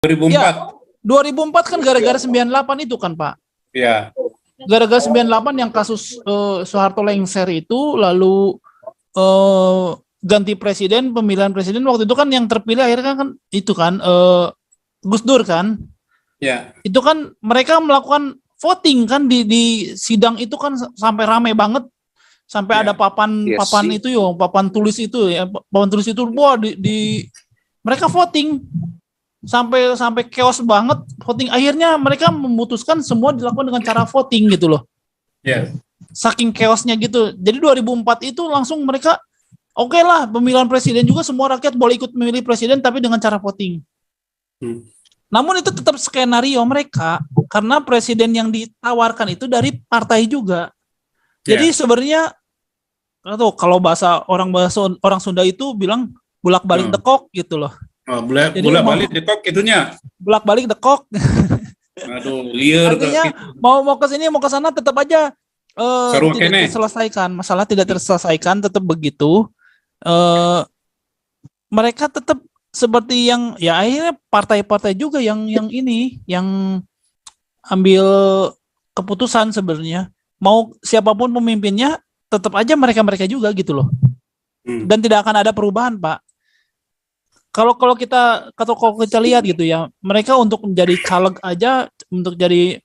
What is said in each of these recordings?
2004. Ya, 2004 kan gara-gara 98 itu kan, Pak. Ya. Gara-gara 98 yang kasus Soeharto lengser itu, lalu ganti presiden, pemilihan presiden waktu itu kan yang terpilih akhirnya kan itu kan Gus Dur kan. Ya. Itu kan mereka melakukan voting kan di sidang itu kan sampai ramai banget. Sampai ada papan itu yo, papan tulis itu ya, papan tulis itu wah di mereka voting sampai chaos banget voting. Akhirnya mereka memutuskan semua dilakukan dengan cara voting gitu loh. Ya. Saking chaosnya gitu. Jadi 2004 itu langsung mereka oke lah, pemilihan presiden juga semua rakyat boleh ikut memilih presiden tapi dengan cara voting. Namun itu tetap skenario mereka karena presiden yang ditawarkan itu dari partai juga. Jadi sebenarnya kalau bahasa orang Sunda itu bilang bolak-balik dekok gitu loh. Bolak-balik dekok itunya. Bolak-balik dekok. Aduh, liar. Artinya mau ke sini mau ke sana tetap aja tidak terselesaikan. Masalah tidak terselesaikan tetap begitu. Mereka tetap seperti yang ya akhirnya partai-partai juga yang ambil keputusan sebenarnya. Mau siapapun pemimpinnya tetap aja mereka juga gitu loh. Dan tidak akan ada perubahan, Pak. Kalau kita lihat gitu ya, mereka untuk menjadi caleg aja, untuk jadi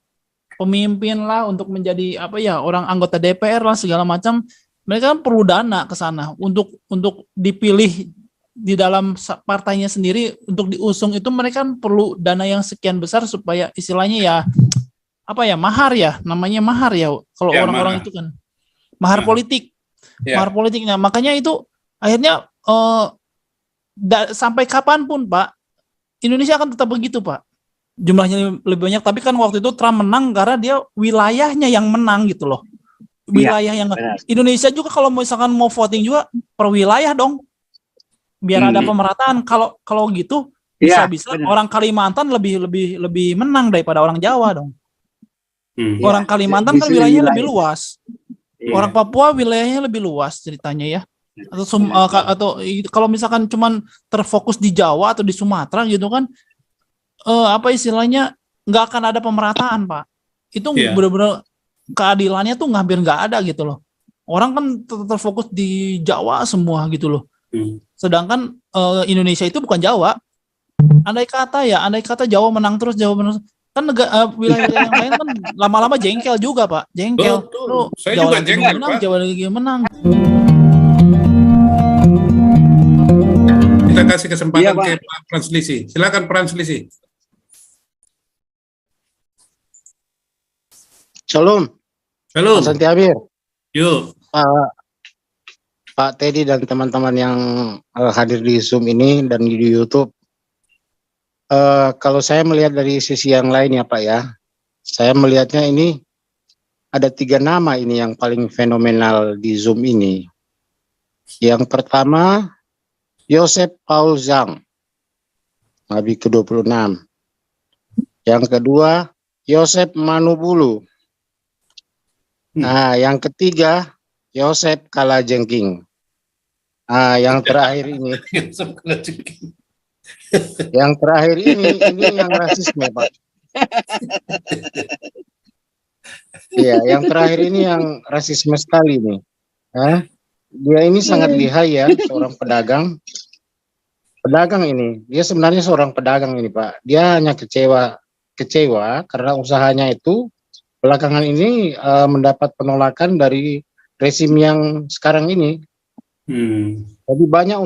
pemimpin lah, untuk menjadi orang anggota DPR lah segala macam, mereka kan perlu dana ke sana untuk dipilih di dalam partainya sendiri untuk diusung itu mereka kan perlu dana yang sekian besar supaya istilahnya mahar ya, namanya mahar ya kalau orang-orang itu kan. Mahar politik. Mahar politiknya. Makanya itu akhirnya sampai kapanpun Pak, Indonesia akan tetap begitu Pak. Jumlahnya lebih banyak, tapi kan waktu itu Trump menang karena dia wilayahnya yang menang gitu loh. Wilayah yang Indonesia juga kalau misalkan mau voting juga per wilayah dong. Biar ada pemerataan. Kalau gitu bisa-bisa orang Kalimantan lebih menang daripada orang Jawa dong. Orang Kalimantan kan wilayahnya lebih luas. Orang Papua wilayahnya lebih luas ceritanya ya. Atau kalau misalkan cuman terfokus di Jawa atau di Sumatera gitu kan, istilahnya nggak akan ada pemerataan Pak. Itu benar-benar keadilannya tuh hampir nggak ada gitu loh. Orang kan terfokus di Jawa semua gitu loh. Sedangkan Indonesia itu bukan Jawa. Andai kata Jawa menang terus kan wilayah yang lain kan lama-lama jengkel juga Pak, jengkel. Saya juga jengkel menang, Pak. Jawa lagi menang. Kita kasih kesempatan ke Pak Translisi. Silakan Translisi. Shalom. Shalom. Mas Santi Amir. Yuk. Pak Teddy dan teman-teman yang hadir di Zoom ini dan di YouTube. Kalau saya melihat dari sisi yang lain ya Pak ya, saya melihatnya ini ada 3 nama ini yang paling fenomenal di Zoom ini. Yang pertama, Joseph Paul Zhang, Nabi ke-26. Yang kedua, Joseph Manubulu. Nah, yang ketiga, Joseph Kalajengking. Nah, yang terakhir ini. Yang terakhir ini yang rasisme, Pak. Iya, yang terakhir ini yang rasisme sekali nih. Dia ini sangat lihai ya, seorang pedagang. Pedagang ini, dia sebenarnya seorang pedagang ini, Pak. Dia hanya kecewa karena usahanya itu belakangan ini mendapat penolakan dari rezim yang sekarang ini. Jadi banyak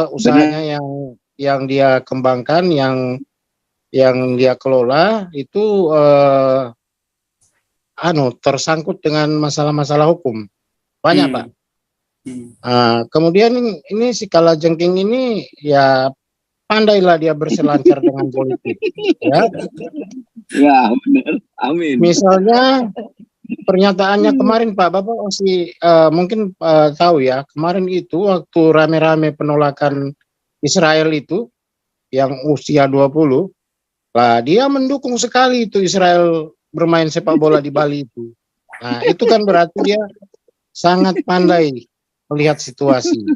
usahanya yang dia kembangkan, yang dia kelola itu tersangkut dengan masalah-masalah hukum. Banyak Pak. Kemudian ini si Kalajengking ini ya pandailah dia berselancar dengan politik. Ya benar. Amin. Misalnya pernyataannya kemarin Pak, Bapak masih mungkin tahu ya, kemarin itu waktu rame-rame penolakan Israel itu yang usia 20, lah dia mendukung sekali itu Israel bermain sepak bola di Bali itu. Nah, itu kan berarti dia sangat pandai melihat situasi.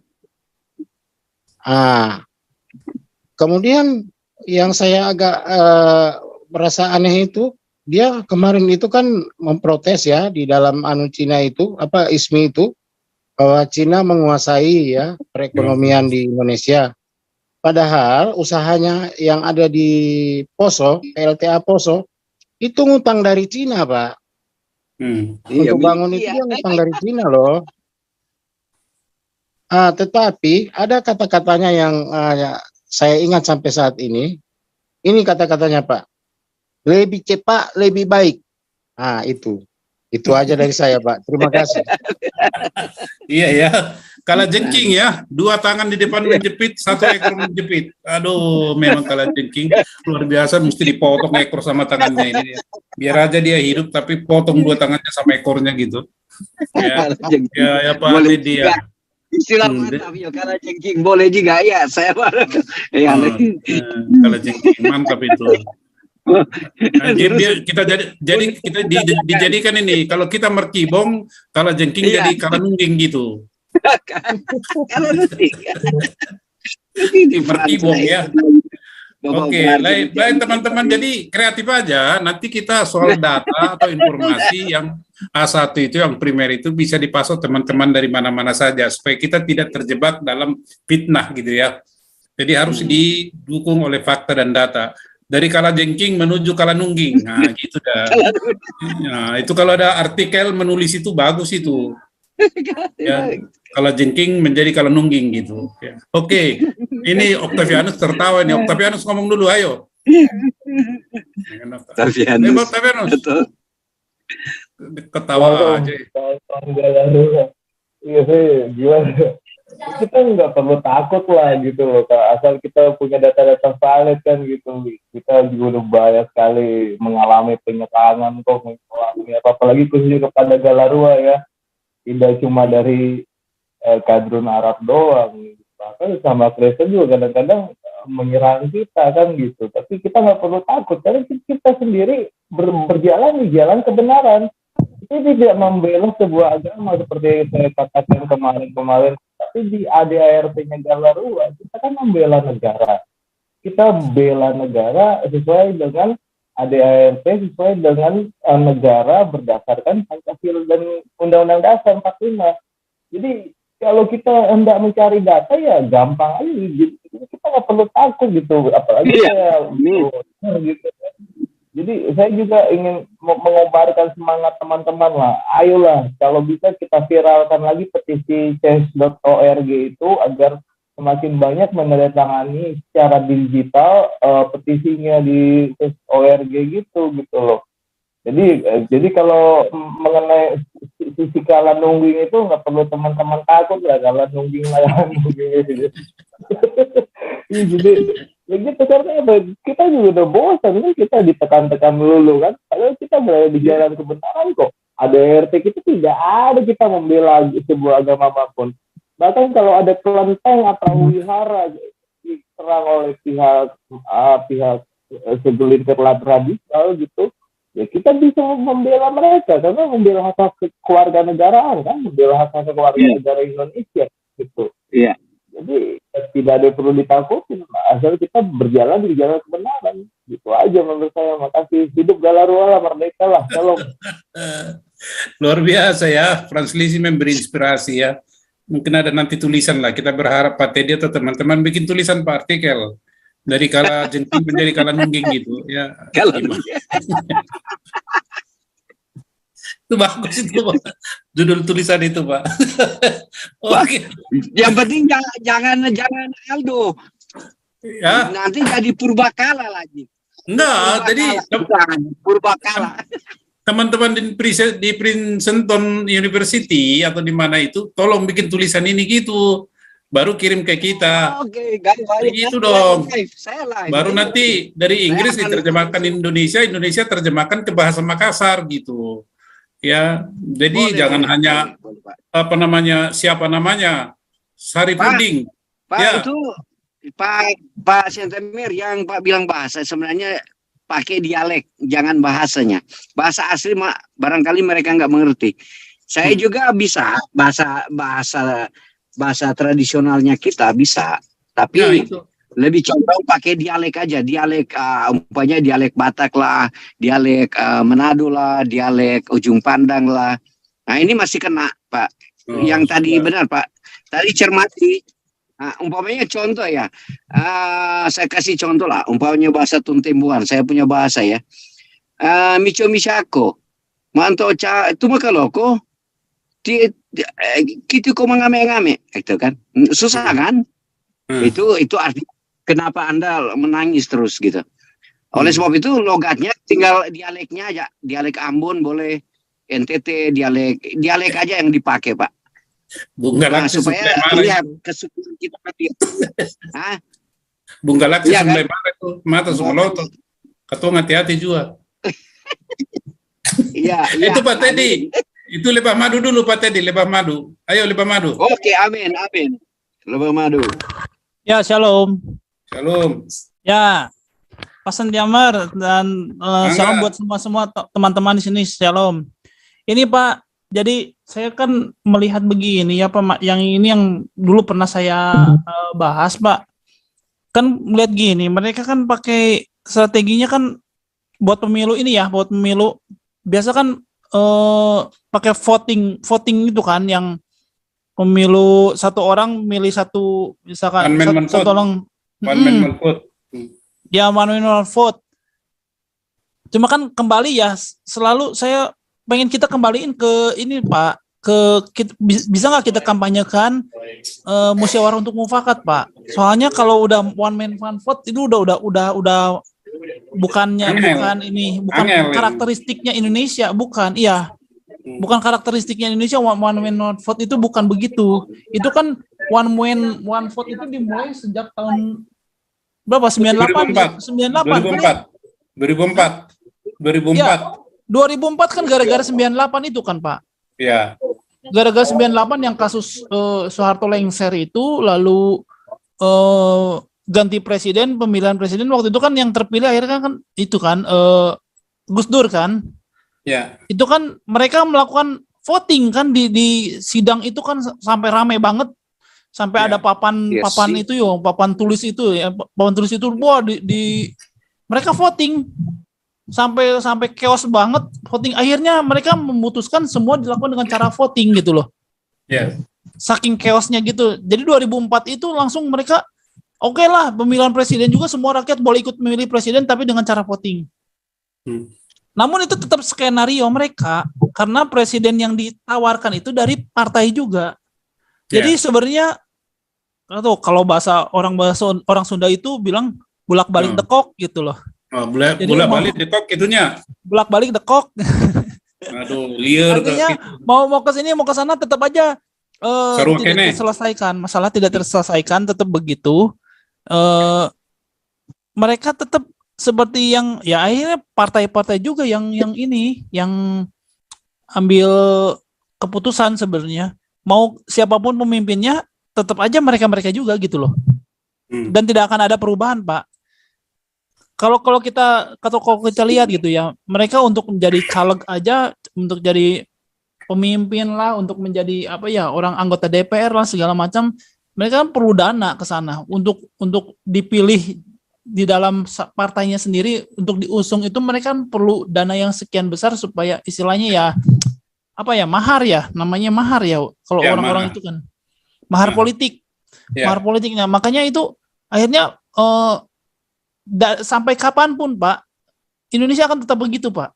Kemudian yang saya agak merasa aneh itu, dia kemarin itu kan memprotes ya di dalam Cina itu, ISMI itu, bahwa Cina menguasai ya perekonomian di Indonesia. Padahal usahanya yang ada di Poso, PLTA Poso, itu ngutang dari Cina, Pak. Untuk bangun itu dia ngutang dari Cina loh. Tetapi ada kata-katanya yang saya ingat sampai saat ini. Ini kata-katanya, Pak. Lebih cepat, lebih baik. Itu aja dari saya, Pak. Terima kasih. Iya ya, kalah jengking ya, 2 tangan di depan menjepit, 1 ekor menjepit. Aduh, memang kalah jengking luar biasa, mesti dipotong ekor sama tangannya ini. Biar aja dia hidup, tapi potong 2 tangannya sama ekornya gitu. Ya Pak boleh Dedi ya. Istilah mantap ya, kalah jengking boleh juga ya, saya Kalah jengking mantap itu. Nah, kita dijadikan ini, kalau kita merkibong, kalau jengking jadi kalah nungging gitu. Kalau nungging. Merkibong ya. Oke, baik teman-teman, jadi kreatif aja. Nanti kita soal data atau informasi yang A1 itu, yang primer itu bisa dipasok teman-teman dari mana-mana saja, supaya kita tidak terjebak dalam fitnah gitu ya. Jadi harus didukung oleh fakta dan data. Dari kalah jengking menuju kalah nungging, nah gitu dah. Nah, itu kalau ada artikel menulis itu bagus itu. Ya, kalah jengking menjadi kalah nungging gitu. Ya. Oke, ini Octavianus tertawa nih. Octavianus ngomong dulu, ayo. Octavianus. Ketawa aja. Iya sih, gimana? Kita nggak perlu takut lah gitu loh, Kak. Asal kita punya data-data valid kan gitu. Kita juga udah banyak sekali mengalami penyerangan kok, apalagi khususnya kepada Galarua ya. Tidak cuma dari kadrun Arab doang, bahkan sama Kristen juga kadang-kadang menyerang kita kan gitu. Tapi kita nggak perlu takut karena kita sendiri berjalan di jalan kebenaran. Ini tidak membela sebuah agama seperti yang saya katakan kemarin, tapi di ADART-nya Galarua kita kan membela negara. Kita bela negara sesuai dengan ADART, sesuai dengan negara berdasarkan Pancasila dan Undang-Undang Dasar 45. Jadi kalau kita hendak mencari data ya gampang aja, kita nggak perlu takut gitu, apalagi gitu. Jadi saya juga ingin mengobarkan semangat teman-teman lah. Ayolah, kalau bisa kita viralkan lagi petisi change.org itu agar semakin banyak menandatangani secara digital petisinya di change.org gitu loh. Jadi kalau mengenai sisi kalah nungging itu nggak perlu teman-teman takut lah, kalah nungging lah gitu. Jadi begitu karena kita juga udah bosan kan, kita ditekan-tekan melulu kan, padahal kita berada di jalan kebenaran kok. ADART kita tidak ada kita membela sebuah agama apapun. Bahkan kalau ada kelenteng atau wihara diserang oleh pihak segelintir radikal gitu, ya kita bisa membela mereka karena membela hak kewarganegaraan kan, membela hak kewarganegaraan negara Indonesia gitu. Iya. Jadi tidak ada perlu ditakutin, asal kita berjalan di jalan kebenaran. Gitu aja menurut saya. Makasih. Hidup Galarua lah, merdeka lah. Shalom. Luar biasa ya, Franz Lisi memberi inspirasi ya. Mungkin ada nanti tulisan lah. Kita berharap Pak Teddy atau teman-teman bikin tulisan Pak, artikel dari kalah jengking menjadi kalah nungging gitu ya. Itu bagus itu Pak. Judul tulisan itu Pak. Oke. Yang penting jangan Aldo. Ya. Nanti jadi purbakala lagi. Enggak, jadi purbakala. Teman-teman di Princeton University atau di mana itu, tolong bikin tulisan ini gitu. Baru kirim ke kita. Oke, guys. Gitu dong. Baru nanti dari Inggris diterjemahkan Indonesia terjemahkan ke bahasa Makassar gitu. Ya, jadi jangan hanya siapa namanya Sari Puding. Pak ya. Itu Pak Sentemir yang Pak bilang bahasa sebenarnya pakai dialek, jangan bahasanya. Bahasa asli barangkali mereka nggak mengerti. Saya juga bisa bahasa tradisionalnya kita bisa, tapi Lebih condong pakai dialek aja, dialek umpamanya dialek Batak lah, dialek Manado lah, dialek Ujung Pandang lah. Nah ini masih kena Pak. Yang tadi benar Pak. Tadi cermati. Umpamanya contoh ya, saya kasih contoh lah. Umpamanya bahasa Tuntembuan, saya punya bahasa ya. Mico misako, manto ca itu maka loko. Kita kok mengame-ngame, itu kan susah kan? Itu arti kenapa Anda menangis terus gitu. Oleh sebab itu logatnya tinggal dialeknya aja, dialek Ambon boleh, NTT dialek aja yang dipakai Pak. Bung Galak Supaya lihat kesukuan kita tadi. Bung Galak Iya, sebelah mana itu mata Sumoloto. Katong hati-hati juga. Iya. Itu Pak Teddy. Itu lebah madu dulu Pak Teddy, lebah madu. Ayo lebah madu. Oke, amin. Lebah madu. Ya, shalom. Shalom. Ya, Pasan Diamar dan shalom buat semua teman-teman di sini. Shalom. Ini Pak, jadi saya kan melihat begini ya Pak, yang ini yang dulu pernah saya bahas Pak. Kan melihat gini, mereka kan pakai strateginya kan buat pemilu ini ya, buat pemilu biasa kan pakai voting itu kan, yang pemilu satu orang milih satu, misalkan satu orang one man vote. Ya, one man vote. Cuma kan kembali ya, selalu saya pengen kita kembaliin ke ini Pak, bisa nggak kita kampanyekan musyawarah untuk mufakat Pak? Soalnya kalau udah one man one vote itu udah bukan karakteristiknya Indonesia, bukan. Iya. Bukan karakteristiknya Indonesia, one man one vote itu bukan begitu. Itu kan one man one vote itu dimulai sejak tahun berapa? 98. 2004. Ya, 2004 kan gara-gara 98 itu kan Pak. Iya. Gara-gara 98 yang kasus Soeharto lengser itu, lalu ganti presiden, pemilihan presiden waktu itu kan yang terpilih akhirnya kan itu kan Gus Dur kan. Ya. Itu kan mereka melakukan voting kan di sidang itu kan sampai ramai banget, sampai ada papan itu yo, papan tulis itu ya, papan tulis itu wah di mereka voting sampai chaos banget voting. Akhirnya mereka memutuskan semua dilakukan dengan cara voting gitu loh. Ya. Saking chaosnya gitu. Jadi 2004 itu langsung mereka oke lah, pemilihan presiden juga semua rakyat boleh ikut memilih presiden tapi dengan cara voting. Namun itu tetap skenario mereka, karena presiden yang ditawarkan itu dari partai juga. Jadi sebenarnya kalau bahasa orang Sunda itu bilang bolak-balik dekok gitu loh. Bolak-balik dekok itunya. Bolak-balik dekok. Aduh, liar. Artinya mau ke sini mau ke sana tetap aja tidak terselesaikan. Masalah tidak terselesaikan tetap begitu. Mereka tetap seperti yang ya akhirnya partai-partai juga yang ambil keputusan sebenarnya. Mau siapapun pemimpinnya tetap aja mereka juga gitu loh. Dan tidak akan ada perubahan, Pak. Kalau kita lihat gitu ya, mereka untuk menjadi caleg aja, untuk jadi pemimpin lah, untuk menjadi orang anggota DPR lah segala macam, mereka kan perlu dana ke sana untuk dipilih di dalam partainya sendiri, untuk diusung itu mereka kan perlu dana yang sekian besar supaya istilahnya mahar ya, namanya mahar ya kalau orang-orang itu kan mahar politik. Mahar politiknya, makanya itu akhirnya sampai kapanpun Pak, Indonesia akan tetap begitu Pak.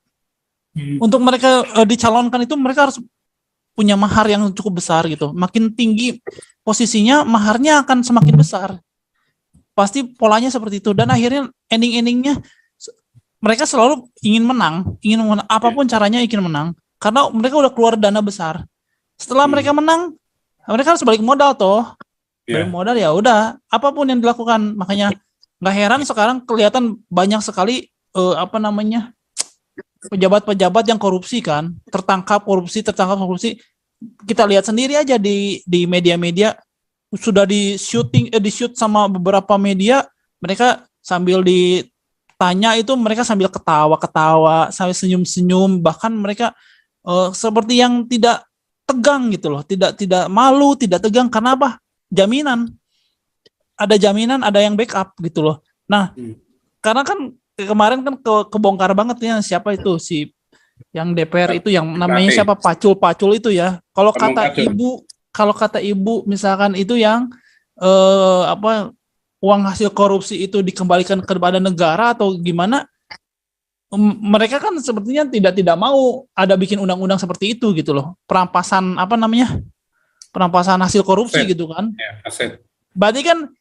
Untuk mereka dicalonkan itu mereka harus punya mahar yang cukup besar gitu. Makin tinggi posisinya, maharnya akan semakin besar. Pasti polanya seperti itu. Dan akhirnya ending-endingnya mereka selalu ingin menang, apapun caranya ingin menang. Karena mereka udah keluar dana besar. Setelah mereka menang, mereka harus balik modal toh. Balik modal ya udah, apapun yang dilakukan. Makanya nggak heran sekarang kelihatan banyak sekali pejabat-pejabat yang korupsi kan, tertangkap korupsi. Kita lihat sendiri aja di media-media, sudah di-shoot sama beberapa media, mereka sambil ditanya itu mereka sambil ketawa-ketawa, sambil senyum-senyum, bahkan mereka seperti yang tidak tegang gitu loh, tidak malu, tidak tegang. Karena apa? Jaminan. ada jaminan, ada yang backup gitu loh. Nah, karena kan kemarin kan kebongkar banget ya siapa itu si yang DPR itu yang namanya siapa Pacul itu ya. Kalau kata ibu misalkan itu yang uang hasil korupsi itu dikembalikan kepada negara atau gimana, mereka kan sepertinya tidak mau ada bikin undang-undang seperti itu gitu loh. Perampasan perampasan hasil korupsi gitu kan. Ya, aset. Berarti kan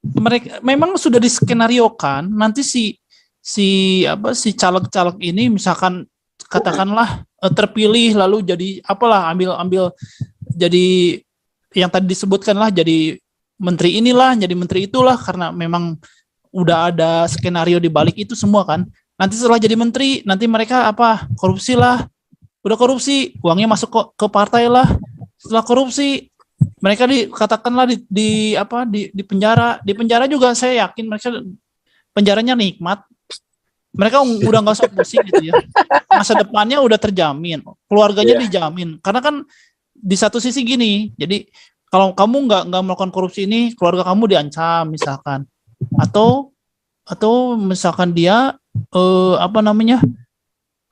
mereka memang sudah diskenariokan nanti si caleg-caleg ini misalkan katakanlah terpilih lalu jadi ambil jadi yang tadi disebutkan lah, jadi menteri inilah, jadi menteri itulah, karena memang udah ada skenario di balik itu semua kan. Nanti setelah jadi menteri, nanti mereka korupsi lah, udah korupsi, uangnya masuk ke partai lah. Setelah korupsi, mereka dikatakanlah di penjara juga. Saya yakin mereka penjaranya nikmat. Mereka udah nggak usah pusing gitu ya. Masa depannya udah terjamin, keluarganya dijamin. Karena kan di satu sisi gini, jadi kalau kamu nggak melakukan korupsi ini, keluarga kamu diancam misalkan, atau misalkan dia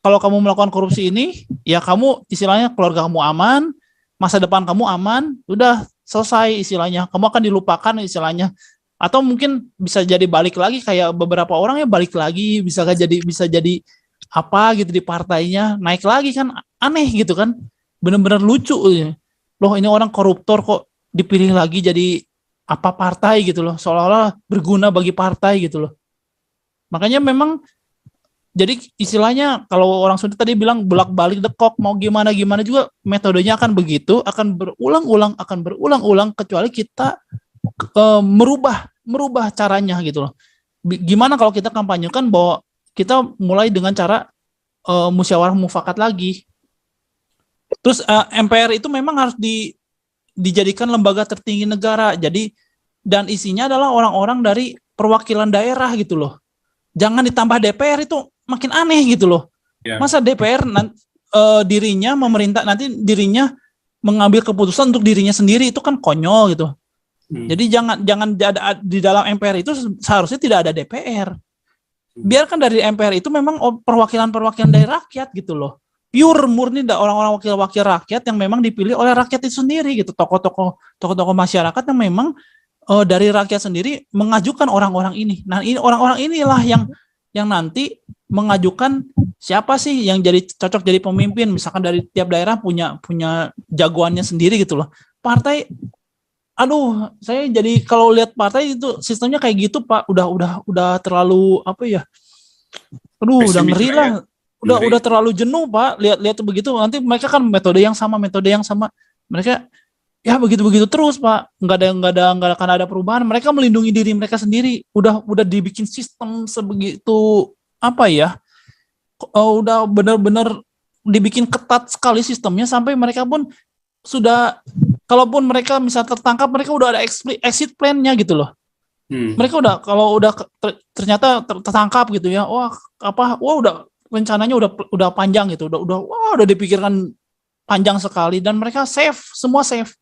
kalau kamu melakukan korupsi ini, ya kamu istilahnya keluarga kamu aman, masa depan kamu aman, udah selesai istilahnya, kamu akan dilupakan istilahnya. Atau mungkin bisa jadi balik lagi kayak beberapa orang ya balik lagi, bisa jadi apa gitu di partainya, naik lagi kan, aneh gitu kan, bener-bener lucu loh, ini orang koruptor kok dipilih lagi jadi apa partai gitu loh, seolah-olah berguna bagi partai gitu loh. Makanya memang jadi istilahnya kalau orang Sunda tadi bilang bolak-balik dekok, mau gimana juga metodenya akan begitu, akan berulang-ulang kecuali kita merubah caranya gitu loh. Gimana kalau kita kampanyekan bahwa kita mulai dengan cara musyawarah mufakat lagi. Terus MPR itu memang harus dijadikan lembaga tertinggi negara. Jadi dan isinya adalah orang-orang dari perwakilan daerah gitu loh. Jangan ditambah DPR, itu makin aneh gitu loh. Ya. Masa DPR dirinya memerintah, nanti dirinya mengambil keputusan untuk dirinya sendiri, itu kan konyol gitu. Jadi jangan ada di dalam MPR itu seharusnya tidak ada DPR. Biarkan dari MPR itu memang perwakilan dari rakyat gitu loh. Pure murni orang-orang wakil-wakil rakyat yang memang dipilih oleh rakyat itu sendiri gitu. Tokoh-tokoh masyarakat yang memang dari rakyat sendiri mengajukan orang-orang ini. Nah, ini orang-orang inilah yang nanti mengajukan siapa sih yang jadi cocok jadi pemimpin. Misalkan dari tiap daerah punya jagoannya sendiri gitu loh. Partai, aduh, saya jadi kalau lihat partai itu sistemnya kayak gitu Pak, udah terlalu aduh, udah ngeri lah. Udah terlalu jenuh Pak, lihat begitu. Nanti mereka kan metode yang sama, mereka ya begitu terus Pak, nggak akan ada perubahan. Mereka melindungi diri mereka sendiri, udah dibikin sistem sebegitu udah benar-benar dibikin ketat sekali sistemnya, sampai mereka pun sudah, kalaupun mereka misal tertangkap, mereka udah ada exit plan-nya gitu loh. Mereka kalau ternyata tertangkap gitu ya, udah rencananya udah panjang gitu, udah dipikirkan panjang sekali, dan mereka semua safe.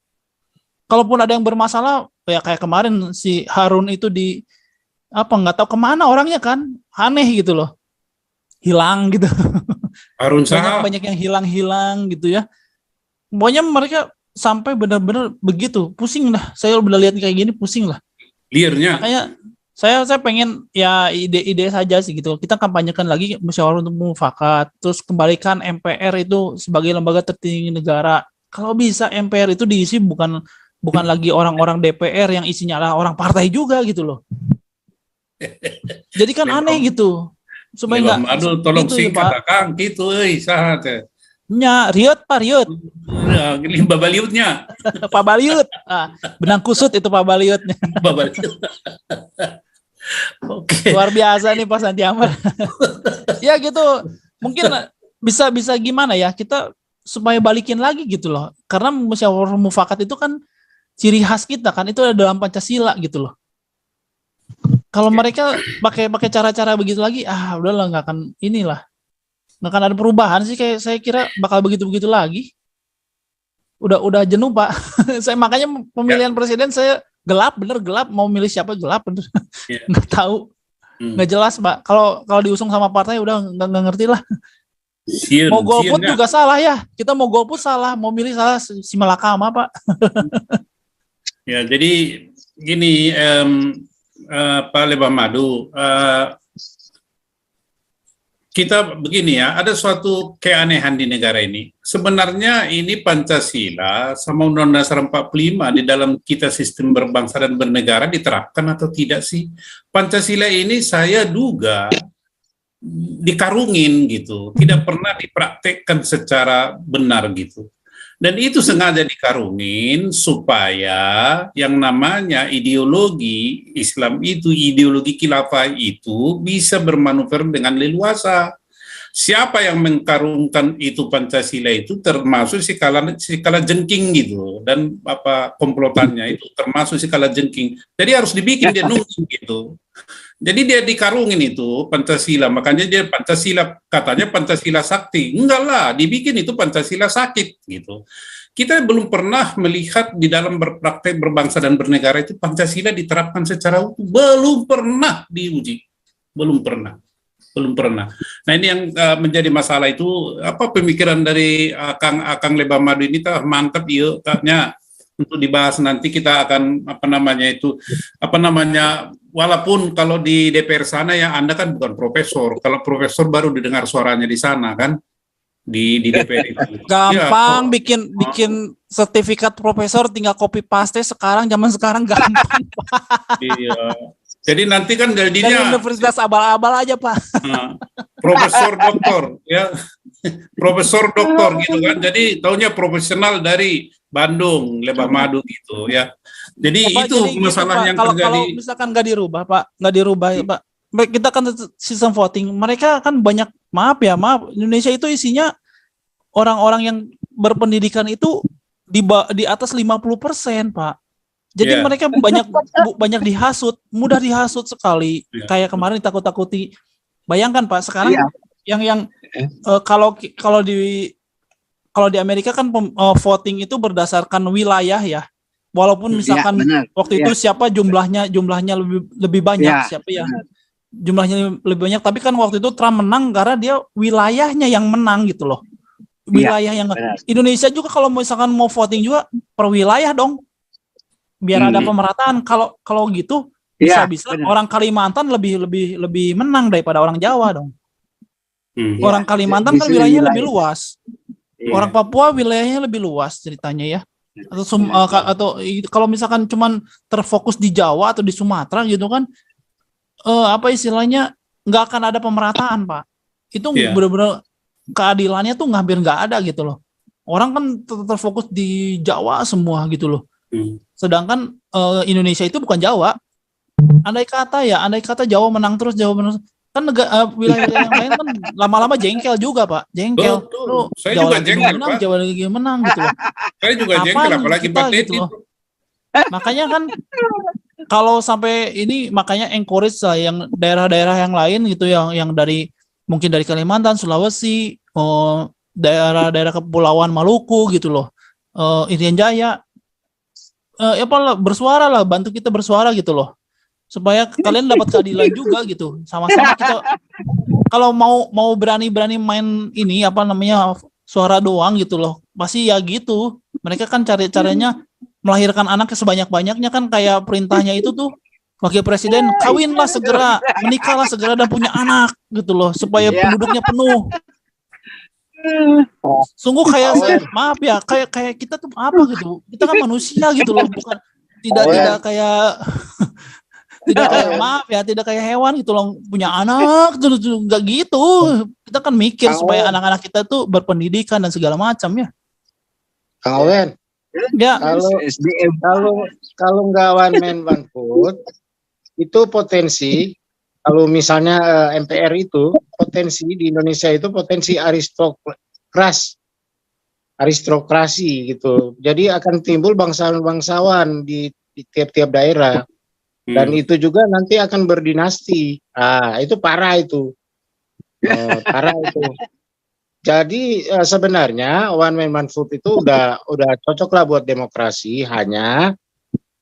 Kalaupun ada yang bermasalah, ya kayak kemarin si Harun itu nggak tahu kemana orangnya kan, aneh gitu loh, hilang gitu. Harun banyak yang hilang gitu ya. Pokoknya mereka sampai benar-benar begitu, pusing lah. Saya udah lihat kayak gini pusing lah. Liarnya. Kayak saya pengen ya ide-ide saja sih gitu. Kita kampanyekan lagi musyawarah untuk mufakat, terus kembalikan MPR itu sebagai lembaga tertinggi negara. Kalau bisa MPR itu diisi bukan lagi orang-orang DPR yang isinya adalah orang partai juga gitu loh. Jadi kan aneh gitu. Supaya enggak tolong gitu, singkat Kang gitu sahat. Nya, Riot Pak Riot. Limba Baliutnya. Pak Baliut. Benang kusut itu Pak Baliutnya. Pak Baliut. Oke. Luar biasa nih Pak Santi Amar. Ya gitu. Mungkin bisa gimana ya, kita supaya balikin lagi gitu loh. Karena musyawarah mufakat itu kan ciri khas kita kan, itu ada dalam Pancasila gitu loh. Kalau mereka pakai cara-cara begitu lagi, udahlah, nggak akan ada perubahan sih, kayak saya kira bakal begitu lagi. Udah jenuh Pak. Makanya pemilihan presiden saya Gelap, bener gelap. Mau milih siapa gelap, bener. Iya. Nggak tahu, nggak jelas, Pak. Kalau diusung sama partai udah nggak ngerti lah. Mau golput juga salah ya. Kita mau golput salah, mau milih salah, si malakama, Pak. Ya, jadi gini, Pak Lebah Madu, kita begini ya, ada suatu keanehan di negara ini. Sebenarnya ini Pancasila sama Undang-Undang Dasar 45 di dalam kita sistem berbangsa dan bernegara diterapkan atau tidak sih? Pancasila ini saya duga dikarungin gitu, tidak pernah dipraktekkan secara benar gitu. Dan itu sengaja dikarungin supaya yang namanya ideologi Islam itu, ideologi khilafah itu bisa bermanuver dengan leluasa. Siapa yang mengkarungkan itu Pancasila itu termasuk si kala jengking gitu, dan apa komplotannya itu termasuk si kala jengking. Jadi harus dibikin dia nunggu gitu. Jadi dia dikarungin itu Pancasila, makanya dia Pancasila, katanya Pancasila sakti. Enggak lah, dibikin itu Pancasila sakit gitu. Kita belum pernah melihat di dalam berpraktek berbangsa dan bernegara itu Pancasila diterapkan secara utuh. Belum pernah diuji. Belum pernah. Nah ini yang menjadi masalah itu, apa pemikiran dari Akang Lebah Madu ini mantap iya, katanya untuk dibahas nanti kita akan walaupun kalau di DPR sana ya Anda kan bukan profesor, kalau profesor baru didengar suaranya di sana kan di DPR itu. Gampang ya, bikin sertifikat profesor tinggal copy paste zaman sekarang gampang. Iya. Jadi nanti kan jadinya dari universitas abal-abal aja, Pak. Profesor doktor ya. Profesor doktor gitu kan. Jadi taunya profesional dari Bandung, Lebah Madu gitu ya. Jadi Pak, itu jadi masalah gitu, yang terjadi. Kalau misalkan nggak dirubah, Pak, ya, Pak. Kita kan sistem voting. Mereka kan banyak, maaf, Indonesia itu isinya orang-orang yang berpendidikan itu di atas 50%, Pak. Jadi mereka banyak dihasut, mudah dihasut sekali. Kayak kemarin ditakut-takuti. Bayangkan Pak, sekarang kalau di Amerika kan voting itu berdasarkan wilayah ya. Walaupun misalkan waktu itu siapa jumlahnya lebih banyak, siapa ya jumlahnya lebih banyak, tapi kan waktu itu Trump menang karena dia wilayahnya yang menang gitu loh. Wilayah yang Indonesia juga kalau misalkan mau voting juga per wilayah dong. Biar ada pemerataan. Kalau gitu bisa orang Kalimantan lebih menang daripada orang Jawa dong. Orang Kalimantan kan wilayahnya lebih luas. Orang Papua wilayahnya lebih luas ceritanya ya. Atau kalau misalkan cuman terfokus di Jawa atau di Sumatera gitu kan, apa istilahnya, nggak akan ada pemerataan, Pak. Itu benar-benar keadilannya tuh hampir nggak ada gitu loh. Orang kan terfokus di Jawa semua gitu loh. Sedangkan Indonesia itu bukan Jawa. Andai kata Jawa menang terus, kan wilayah yang lain kan lama-lama jengkel juga, Pak. Jengkel. Saya juga jengkel, Pak. Jawa lagi menang gitu loh. Saya juga jengkel, apalagi Pak Teti. Gitu. Makanya kan kalau sampai ini, makanya encourage lah yang daerah-daerah yang lain gitu, yang mungkin dari Kalimantan, Sulawesi, daerah-daerah kepulauan Maluku gitu loh, Irian Jaya, bersuara lah, bantu kita bersuara gitu loh, supaya kalian dapat keadilan juga gitu. Sama-sama kita kalau mau berani main ini suara doang gitu loh, pasti ya gitu. Mereka kan caranya melahirkan anak sebanyak-banyaknya kan, kayak perintahnya itu tuh wakil presiden, kawinlah segera, menikahlah segera dan punya anak gitu loh, supaya penduduknya penuh. Sungguh kayak maaf ya, kayak kita tuh apa gitu, kita kan manusia gitu loh, bukan tidak kayak tidak kayak hewan gitu loh, punya anak tuh nggak gitu. Kita kan mikir supaya anak-anak kita tuh berpendidikan dan segala macam ya. Kang Owen, ya kalau nggak one man one vote itu potensi, kalau misalnya MPR itu potensi di Indonesia itu potensi aristokrasi gitu. Jadi akan timbul bangsawan-bangsawan di tiap-tiap daerah. Dan itu juga nanti akan berdinasti. Itu parah itu. Parah itu. Jadi sebenarnya one man one vote itu udah cocok lah buat demokrasi, hanya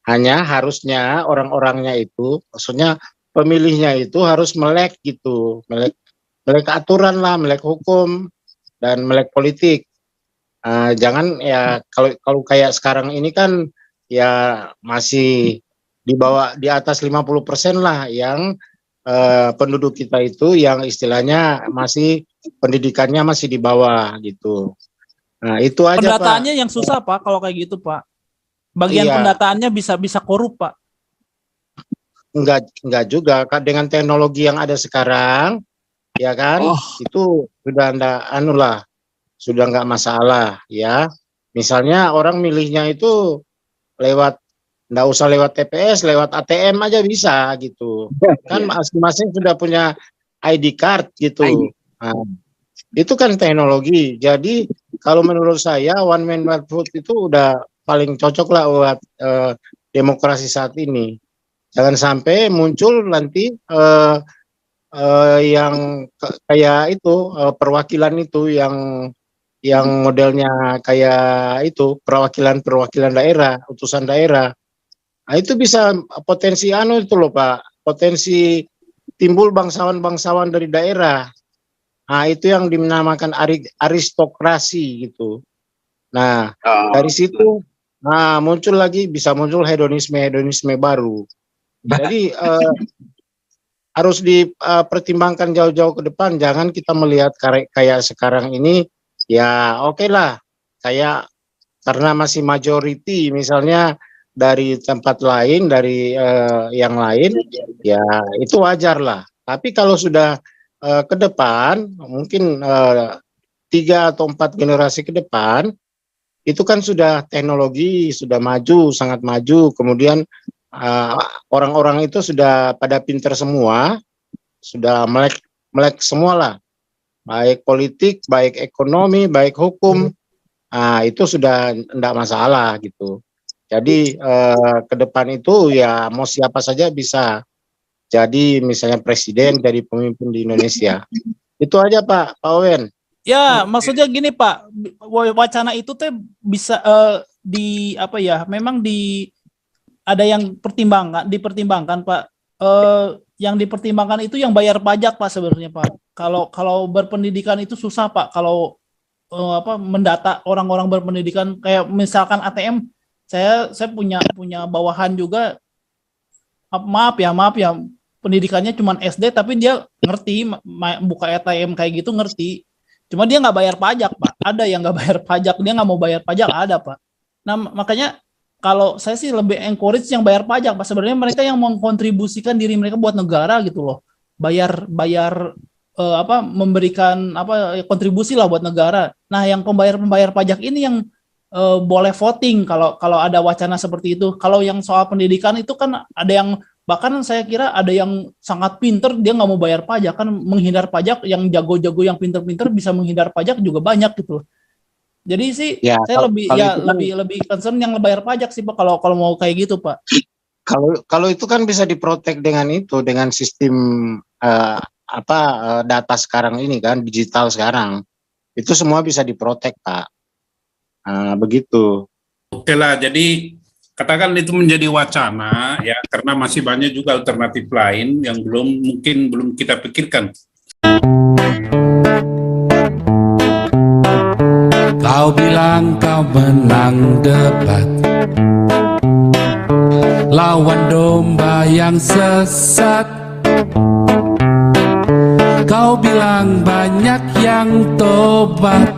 Hanya harusnya orang-orangnya itu, maksudnya pemilihnya itu harus melek gitu, melek aturan lah, melek hukum dan melek politik. Jangan ya kalau kayak sekarang ini kan ya masih di atas 50% lah yang penduduk kita itu yang istilahnya masih pendidikannya masih di bawah gitu. Nah, itu aja, Pak. Pendataannya yang susah, Pak, kalau kayak gitu, Pak. Bagian Iya. pendataannya bisa korup, Pak. Enggak juga, Kak, dengan teknologi yang ada sekarang, ya kan? Itu sudah sudah enggak masalah, ya. Misalnya orang milihnya itu enggak usah lewat TPS, lewat ATM aja bisa gitu. Kan masing-masing sudah punya ID card gitu. Nah, itu kan teknologi. Jadi kalau menurut saya one man one vote itu udah paling cocok lah buat demokrasi saat ini. Jangan sampai muncul nanti yang kayak itu perwakilan itu yang modelnya kayak itu perwakilan daerah, utusan daerah. Nah, itu bisa potensi itu loh, Pak. Potensi timbul bangsawan-bangsawan dari daerah. Nah, itu yang dinamakan aristokrasi gitu. Nah, dari situ bisa muncul hedonisme baru. Jadi harus dipertimbangkan jauh-jauh ke depan. Jangan kita melihat kayak sekarang ini, ya oke lah, kayak karena masih majority misalnya dari tempat lain, dari yang lain, ya itu wajar lah. Tapi kalau sudah ke depan, mungkin 3 atau 4 generasi ke depan, itu kan sudah teknologi sudah maju, sangat maju. Kemudian orang-orang itu sudah pada pinter semua, sudah melek semua lah, baik politik, baik ekonomi, baik hukum. Itu sudah tidak masalah gitu. Jadi ke depan itu ya mau siapa saja bisa jadi misalnya presiden, jadi pemimpin di Indonesia. Itu aja Pak Owen. Ya, maksudnya gini Pak, wacana itu teh bisa memang ada yang dipertimbangkan Pak. Yang dipertimbangkan itu yang bayar pajak Pak sebenarnya Pak. Kalau berpendidikan itu susah Pak. Kalau mendata orang-orang berpendidikan kayak misalkan ATM, saya punya bawahan juga. Maaf ya, pendidikannya cuma SD tapi dia ngerti buka ATM kayak gitu ngerti. Cuma dia nggak bayar pajak Pak. Ada yang nggak bayar pajak, dia nggak mau bayar pajak, ada Pak. Nah makanya kalau saya sih lebih encourage yang bayar pajak Pak. Sebenarnya mereka yang mengkontribusikan diri mereka buat negara gitu loh. Memberikan kontribusi lah buat negara. Nah yang pembayar pajak ini yang boleh voting kalau ada wacana seperti itu. Kalau yang soal pendidikan itu kan ada yang bahkan saya kira ada yang sangat pinter dia nggak mau bayar pajak, kan menghindar pajak, yang jago-jago yang pinter-pinter bisa menghindar pajak juga banyak gitu. Jadi sih ya, saya lebih concern yang bayar pajak sih Pak kalau mau kayak gitu Pak. Kalau itu kan bisa diprotek dengan sistem data sekarang ini kan, digital sekarang. Itu semua bisa diprotek Pak. Begitu. Oke lah, jadi katakan itu menjadi wacana ya, karena masih banyak juga alternatif lain yang belum kita pikirkan. Kau bilang kau menang debat, lawan domba yang sesat. Kau bilang banyak yang tobat.